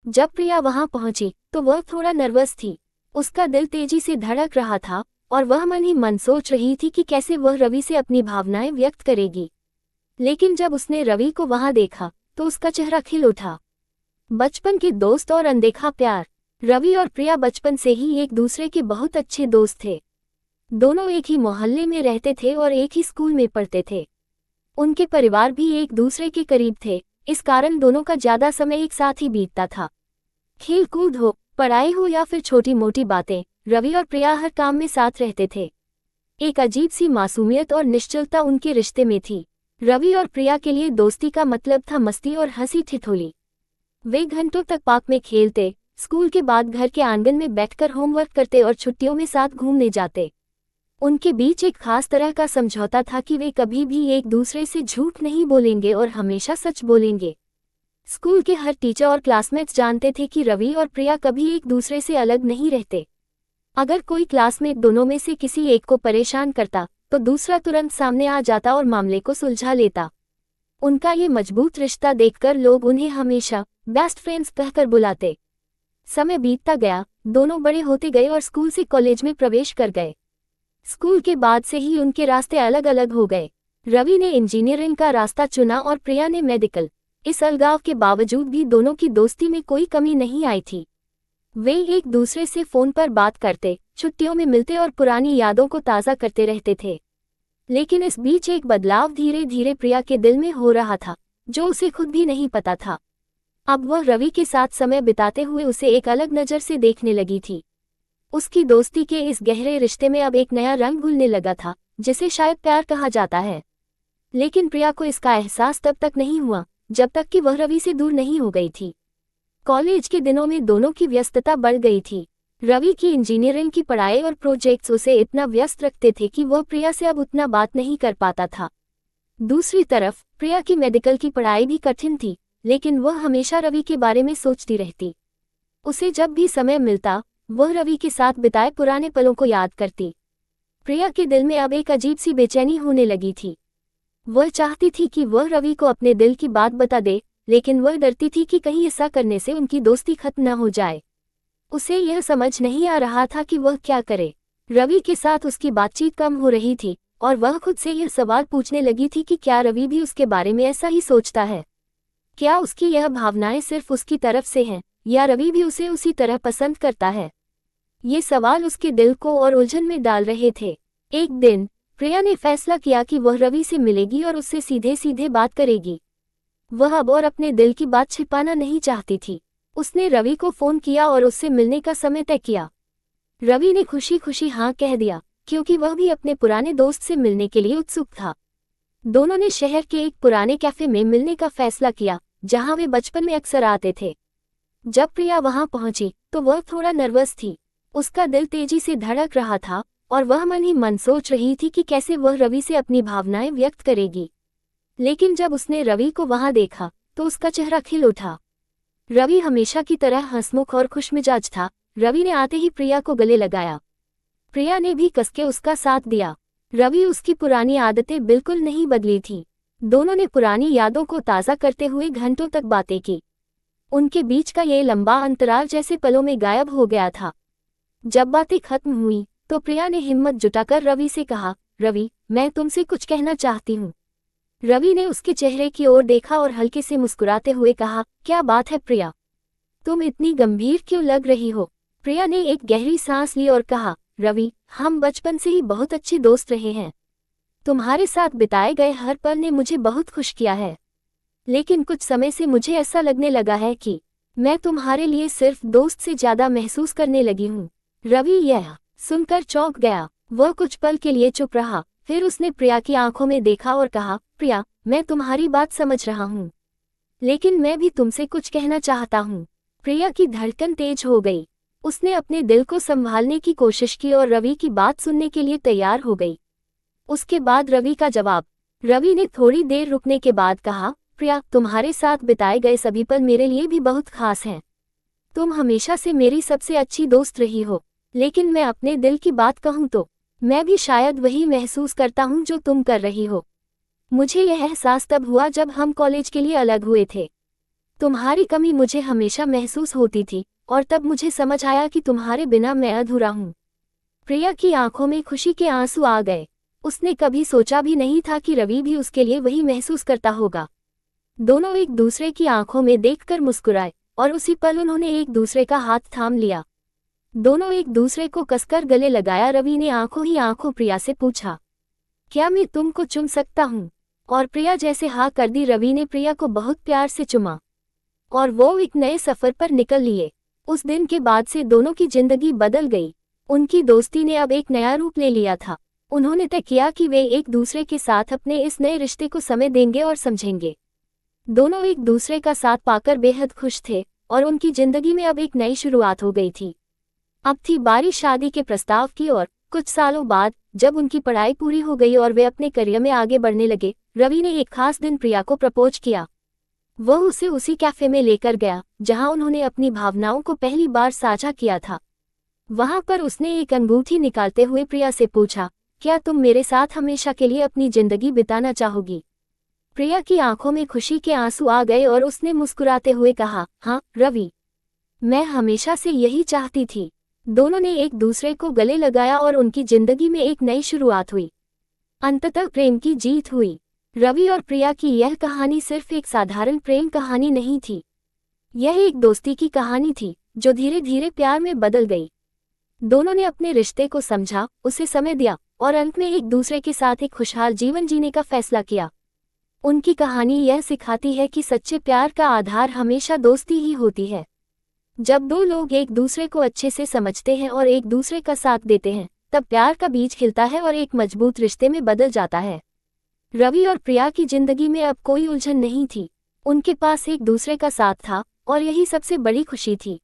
जब प्रिया वहां पहुंची तो वह थोड़ा नर्वस थी। उसका दिल तेजी से धड़क रहा था और वह मन ही मन सोच रही थी कि कैसे वह रवि से अपनी भावनाएं व्यक्त करेगी। लेकिन जब उसने रवि को वहां देखा तो उसका चेहरा खिल उठा। बचपन के दोस्त और अनदेखा प्यार। रवि और प्रिया बचपन से ही एक दूसरे के बहुत अच्छे दोस्त थे। दोनों एक ही मोहल्ले में रहते थे और एक ही स्कूल में पढ़ते थे। उनके परिवार भी एक दूसरे के करीब थे, इस कारण दोनों का ज्यादा समय एक साथ ही बीतता था। खेल कूद हो, पढ़ाई हो या फिर छोटी मोटी बातें, रवि और प्रिया हर काम में साथ रहते थे। एक अजीब सी मासूमियत और निश्चलता उनके रिश्ते में थी। रवि और प्रिया के लिए दोस्ती का मतलब था मस्ती और हंसी ठिठोली। वे घंटों तक पार्क में खेलते, स्कूल के बाद घर के आंगन में बैठकर होमवर्क करते और छुट्टियों में साथ घूमने जाते। उनके बीच एक खास तरह का समझौता था कि वे कभी भी एक दूसरे से झूठ नहीं बोलेंगे और हमेशा सच बोलेंगे। स्कूल के हर टीचर और क्लासमेट्स जानते थे कि रवि और प्रिया कभी एक दूसरे से अलग नहीं रहते। अगर कोई क्लासमेट दोनों में से किसी एक को परेशान करता तो दूसरा तुरंत सामने आ जाता और मामले को सुलझा लेता। उनका ये मजबूत रिश्ता देखकर लोग उन्हें हमेशा बेस्ट फ्रेंड्स कहकर बुलाते। समय बीतता गया, दोनों बड़े होते गए और स्कूल से कॉलेज में प्रवेश कर गए। स्कूल के बाद से ही उनके रास्ते अलग अलग हो गए। रवि ने इंजीनियरिंग का रास्ता चुना और प्रिया ने मेडिकल। इस अलगाव के बावजूद भी दोनों की दोस्ती में कोई कमी नहीं आई थी। वे एक दूसरे से फोन पर बात करते, छुट्टियों में मिलते और पुरानी यादों को ताज़ा करते रहते थे। लेकिन इस बीच एक बदलाव धीरे धीरे प्रिया के दिल में हो रहा था, जो उसे खुद भी नहीं पता था। अब वह रवि के साथ समय बिताते हुए उसे एक अलग नज़र से देखने लगी थी। उसकी दोस्ती के इस गहरे रिश्ते में अब एक नया रंग घुलने लगा था, जिसे शायद प्यार कहा जाता है। लेकिन प्रिया को इसका एहसास तब तक नहीं हुआ जब तक कि वह रवि से दूर नहीं हो गई थी। कॉलेज के दिनों में दोनों की व्यस्तता बढ़ गई थी। रवि की इंजीनियरिंग की पढ़ाई और प्रोजेक्ट्स उसे इतना व्यस्त रखते थे कि वह प्रिया से अब उतना बात नहीं कर पाता था। दूसरी तरफ प्रिया की मेडिकल की पढ़ाई भी कठिन थी, लेकिन वह हमेशा रवि के बारे में सोचती रहती। उसे जब भी समय मिलता वह रवि के साथ बिताए पुराने पलों को याद करती। प्रिया के दिल में अब एक अजीब सी बेचैनी होने लगी थी। वह चाहती थी कि वह रवि को अपने दिल की बात बता दे, लेकिन वह डरती थी कि कहीं ऐसा करने से उनकी दोस्ती खत्म न हो जाए। उसे यह समझ नहीं आ रहा था कि वह क्या करे। रवि के साथ उसकी बातचीत कम हो रही थी और वह खुद से यह सवाल पूछने लगी थी कि क्या रवि भी उसके बारे में ऐसा ही सोचता है। क्या उसकी यह भावनाएं सिर्फ उसकी तरफ से हैं, या रवि भी उसे उसी तरह पसंद करता है। ये सवाल उसके दिल को और उलझन में डाल रहे थे। एक दिन प्रिया ने फैसला किया कि वह रवि से मिलेगी और उससे सीधे सीधे बात करेगी। वह अब और अपने दिल की बात छिपाना नहीं चाहती थी। उसने रवि को फोन किया और उससे मिलने का समय तय किया। रवि ने खुशी खुशी हाँ कह दिया, क्योंकि वह भी अपने पुराने दोस्त से मिलने के लिए उत्सुक था। दोनों ने शहर के एक पुराने कैफे में मिलने का फैसला किया, जहां वे बचपन में अक्सर आते थे। जब प्रिया वहां पहुंची तो वह थोड़ा नर्वस थी। उसका दिल तेजी से धड़क रहा था और वह मन ही मन सोच रही थी कि कैसे वह रवि से अपनी भावनाएं व्यक्त करेगी। लेकिन जब उसने रवि को वहां देखा तो उसका चेहरा खिल उठा। रवि हमेशा की तरह हंसमुख और खुशमिजाज था। रवि ने आते ही प्रिया को गले लगाया। प्रिया ने भी कसके उसका साथ दिया। रवि उसकी पुरानी आदतें बिल्कुल नहीं बदली थी। दोनों ने पुरानी यादों को ताज़ा करते हुए घंटों तक बातें की। उनके बीच का ये लंबा अंतराल जैसे पलों में गायब हो गया था। जब बातें खत्म हुई तो प्रिया ने हिम्मत जुटाकर रवि से कहा, रवि, मैं तुमसे कुछ कहना चाहती हूँ। रवि ने उसके चेहरे की ओर देखा और हल्के से मुस्कुराते हुए कहा, क्या बात है प्रिया? तुम इतनी गंभीर क्यों लग रही हो? प्रिया ने एक गहरी सांस ली और कहा, रवि, हम बचपन से ही बहुत अच्छे दोस्त रहे हैं। तुम्हारे साथ बिताए गए हर पल ने मुझे बहुत खुश किया है। लेकिन कुछ समय से मुझे ऐसा लगने लगा है कि मैं तुम्हारे लिए सिर्फ दोस्त से ज्यादा महसूस करने लगी हूँ। रवि यह सुनकर चौंक गया। वह कुछ पल के लिए चुप रहा, फिर उसने प्रिया की आंखों में देखा और कहा, प्रिया, मैं तुम्हारी बात समझ रहा हूँ, लेकिन मैं भी तुमसे कुछ कहना चाहता हूँ। प्रिया की धड़कन तेज हो गई। उसने अपने दिल को संभालने की कोशिश की और रवि की बात सुनने के लिए तैयार हो गई। उसके बाद रवि का जवाब। रवि ने थोड़ी देर रुकने के बाद कहा, प्रिया, तुम्हारे साथ बिताए गए सभी पल मेरे लिए भी बहुत खास हैं। तुम हमेशा से मेरी सबसे अच्छी दोस्त रही हो। लेकिन मैं अपने दिल की बात कहूँ तो मैं भी शायद वही महसूस करता हूँ जो तुम कर रही हो। मुझे यह एहसास तब हुआ जब हम कॉलेज के लिए अलग हुए थे। तुम्हारी कमी मुझे हमेशा महसूस होती थी और तब मुझे समझ आया कि तुम्हारे बिना मैं अधूरा हूँ। प्रिया की आंखों में खुशी के आंसू आ गए। उसने कभी सोचा भी नहीं था कि रवि भी उसके लिए वही महसूस करता होगा। दोनों एक दूसरे की आंखों में देखकर मुस्कुराए और उसी पल उन्होंने एक दूसरे का हाथ थाम लिया। दोनों एक दूसरे को कसकर गले लगाया। रवि ने आंखों ही आंखों प्रिया से पूछा, क्या मैं तुमको चूम सकता हूँ? और प्रिया जैसे हाँ कर दी। रवि ने प्रिया को बहुत प्यार से चुमा और वो एक नए सफर पर निकल लिए। उस दिन के बाद से दोनों की जिंदगी बदल गई। उनकी दोस्ती ने अब एक नया रूप ले लिया था। उन्होंने तय किया कि वे एक दूसरे के साथ अपने इस नए रिश्ते को समय देंगे और समझेंगे। दोनों एक दूसरे का साथ पाकर बेहद खुश थे और उनकी जिंदगी में अब एक नई शुरुआत हो गई थी। अब थी बारी शादी के प्रस्ताव की और कुछ सालों बाद जब उनकी पढ़ाई पूरी हो गई और वे अपने करियर में आगे बढ़ने लगे, रवि ने एक खास दिन प्रिया को प्रपोज किया। वह उसे उसी कैफे में लेकर गया जहां उन्होंने अपनी भावनाओं को पहली बार साझा किया था। वहां पर उसने एक अंगूठी निकालते हुए प्रिया से पूछा, क्या तुम मेरे साथ हमेशा के लिए अपनी जिंदगी बिताना चाहोगी? प्रिया की आंखों में खुशी के आंसू आ गए और उसने मुस्कुराते हुए कहा, हाँ रवि, मैं हमेशा से यही चाहती थी। दोनों ने एक दूसरे को गले लगाया और उनकी जिंदगी में एक नई शुरुआत हुई। अंततः प्रेम की जीत हुई। रवि और प्रिया की यह कहानी सिर्फ एक साधारण प्रेम कहानी नहीं थी। यह एक दोस्ती की कहानी थी जो धीरे धीरे प्यार में बदल गई। दोनों ने अपने रिश्ते को समझा, उसे समय दिया और अंत में एक दूसरे के साथ एक खुशहाल जीवन जीने का फैसला किया। उनकी कहानी यह सिखाती है कि सच्चे प्यार का आधार हमेशा दोस्ती ही होती है। जब दो लोग एक दूसरे को अच्छे से समझते हैं और एक दूसरे का साथ देते हैं, तब प्यार का बीज खिलता है और एक मजबूत रिश्ते में बदल जाता है। रवि और प्रिया की जिंदगी में अब कोई उलझन नहीं थी। उनके पास एक दूसरे का साथ था और यही सबसे बड़ी खुशी थी।